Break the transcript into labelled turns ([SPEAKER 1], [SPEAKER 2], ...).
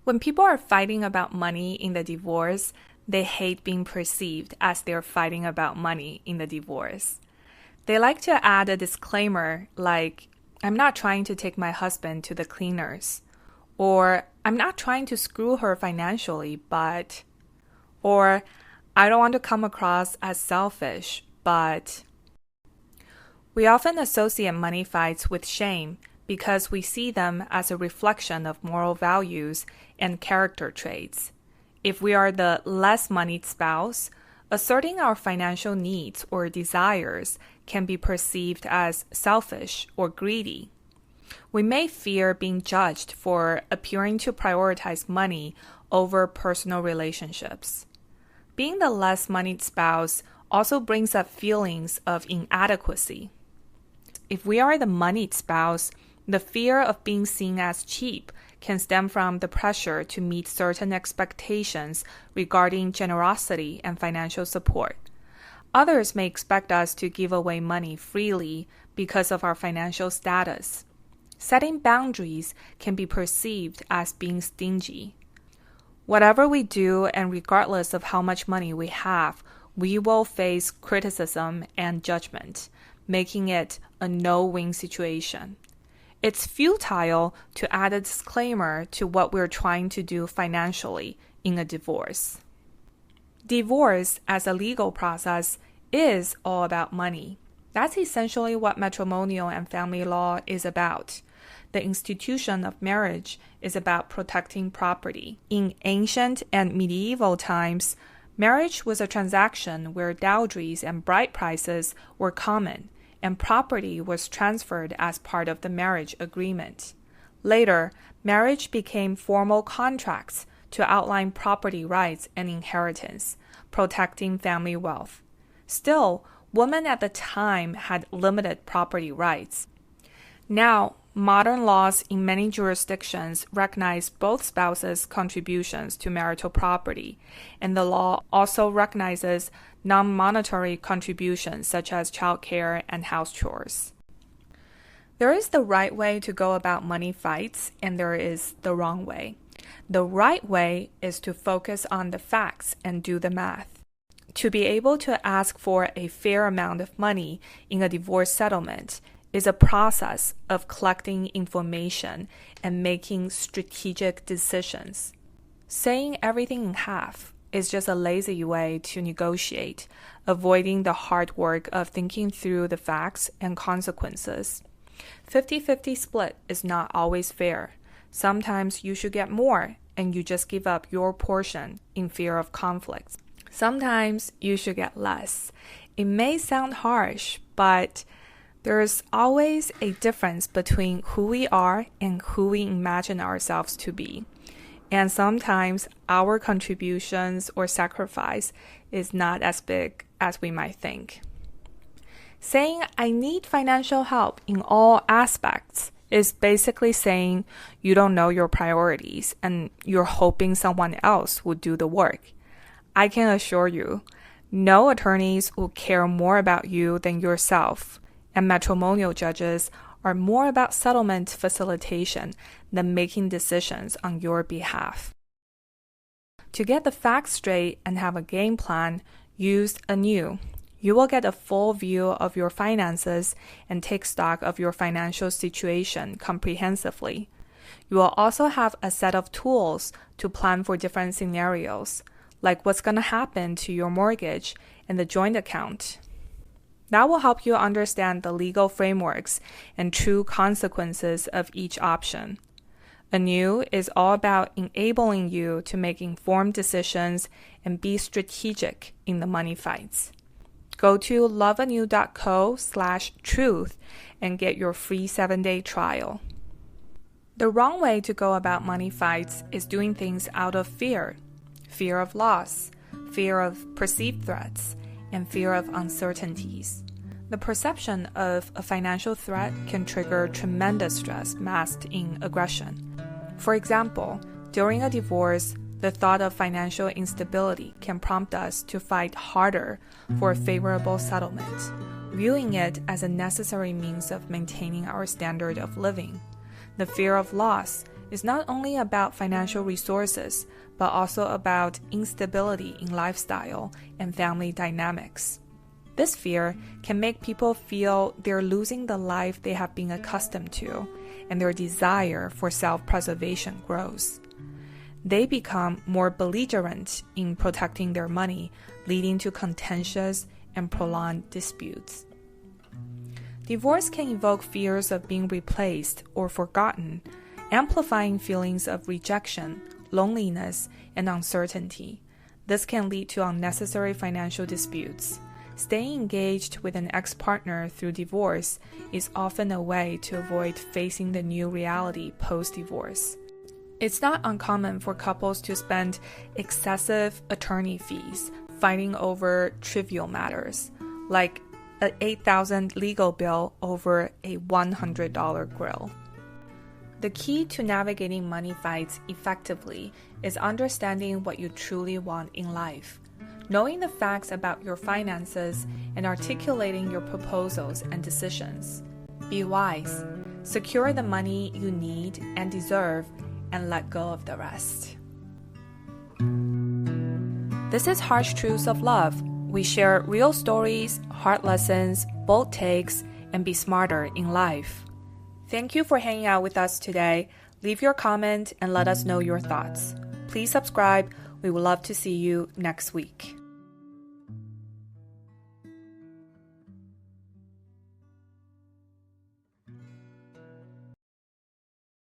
[SPEAKER 1] When people are fighting about money in the divorce, they hate being perceived as they're fighting about money in the divorce. They like to add a disclaimer like, I'm not trying to take my husband to the cleaners, or I'm not trying to screw her financially, but, or I don't want to come across as selfish, but. We often associate money fights with shame because we see them as a reflection of moral values and character traits. If we are the less moneyed spouse, asserting our financial needs or desires can be perceived as selfish or greedy. We may fear being judged for appearing to prioritize money over personal relationships. Being the less moneyed spouse also brings up feelings of inadequacy. If we are the moneyed spouse, the fear of being seen as cheap can stem from the pressure to meet certain expectations regarding generosity and financial support. Others may expect us to give away money freely because of our financial status. Setting boundaries can be perceived as being stingy. Whatever we do, and regardless of how much money we have, we will face criticism and judgment, making it a no-win situation. It's futile to add a disclaimer to what we're trying to do financially in a divorce. Divorce as a legal process is all about money. That's essentially what matrimonial and family law is about. The institution of marriage is about protecting property. In ancient and medieval times, marriage was a transaction where dowries and bride prices were common, and property was transferred as part of the marriage agreement. Later, marriage became formal contracts to outline property rights and inheritance, protecting family wealth. Still, women at the time had limited property rights. Now, modern laws in many jurisdictions recognize both spouses' contributions to marital property, and the law also recognizes non-monetary contributions such as childcare and house chores. There is the right way to go about money fights, and there is the wrong way. The right way is to focus on the facts and do the math. To be able to ask for a fair amount of money in a divorce settlement is a process of collecting information and making strategic decisions. Saying everything in half is just a lazy way to negotiate, avoiding the hard work of thinking through the facts and consequences. 50-50 split is not always fair. Sometimes you should get more and you just give up your portion in fear of conflicts. Sometimes you should get less. It may sound harsh, but there's always a difference between who we are and who we imagine ourselves to be. And sometimes our contributions or sacrifice is not as big as we might think. Saying, I need financial help in all aspects is basically saying you don't know your priorities and you're hoping someone else will do the work. I can assure you, no attorneys will care more about you than yourself, and matrimonial judges are more about settlement facilitation than making decisions on your behalf. To get the facts straight and have a game plan, use anew. You will get a full view of your finances and take stock of your financial situation comprehensively. You will also have a set of tools to plan for different scenarios, like what's going to happen to your mortgage and the joint account. That will help you understand the legal frameworks and true consequences of each option. Anew is all about enabling you to make informed decisions and be strategic in the money fights. Go to loveanew.co/truth and get your free 7-day trial. The wrong way to go about money fights is doing things out of fear. Fear of loss, fear of perceived threats, and fear of uncertainties. The perception of a financial threat can trigger tremendous stress masked in aggression. For example, during a divorce, the thought of financial instability can prompt us to fight harder for a favorable settlement, viewing it as a necessary means of maintaining our standard of living. The fear of loss is not only about financial resources, but also about instability in lifestyle and family dynamics. This fear can make people feel they're losing the life they have been accustomed to, and their desire for self-preservation grows. They become more belligerent in protecting their money, leading to contentious and prolonged disputes. Divorce can evoke fears of being replaced or forgotten, amplifying feelings of rejection, loneliness, and uncertainty. This can lead to unnecessary financial disputes. Staying engaged with an ex-partner through divorce is often a way to avoid facing the new reality post-divorce. It's not uncommon for couples to spend excessive attorney fees fighting over trivial matters, like an $8,000 legal bill over a $100 grill. The key to navigating money fights effectively is understanding what you truly want in life, knowing the facts about your finances, and articulating your proposals and decisions. Be wise, secure the money you need and deserve, and let go of the rest. This is Harsh Truths of Love. We share real stories, hard lessons, bold takes, and be smarter in life. Thank you for hanging out with us today. Leave your comment and let us know your thoughts. Please subscribe. We would love to see you next week.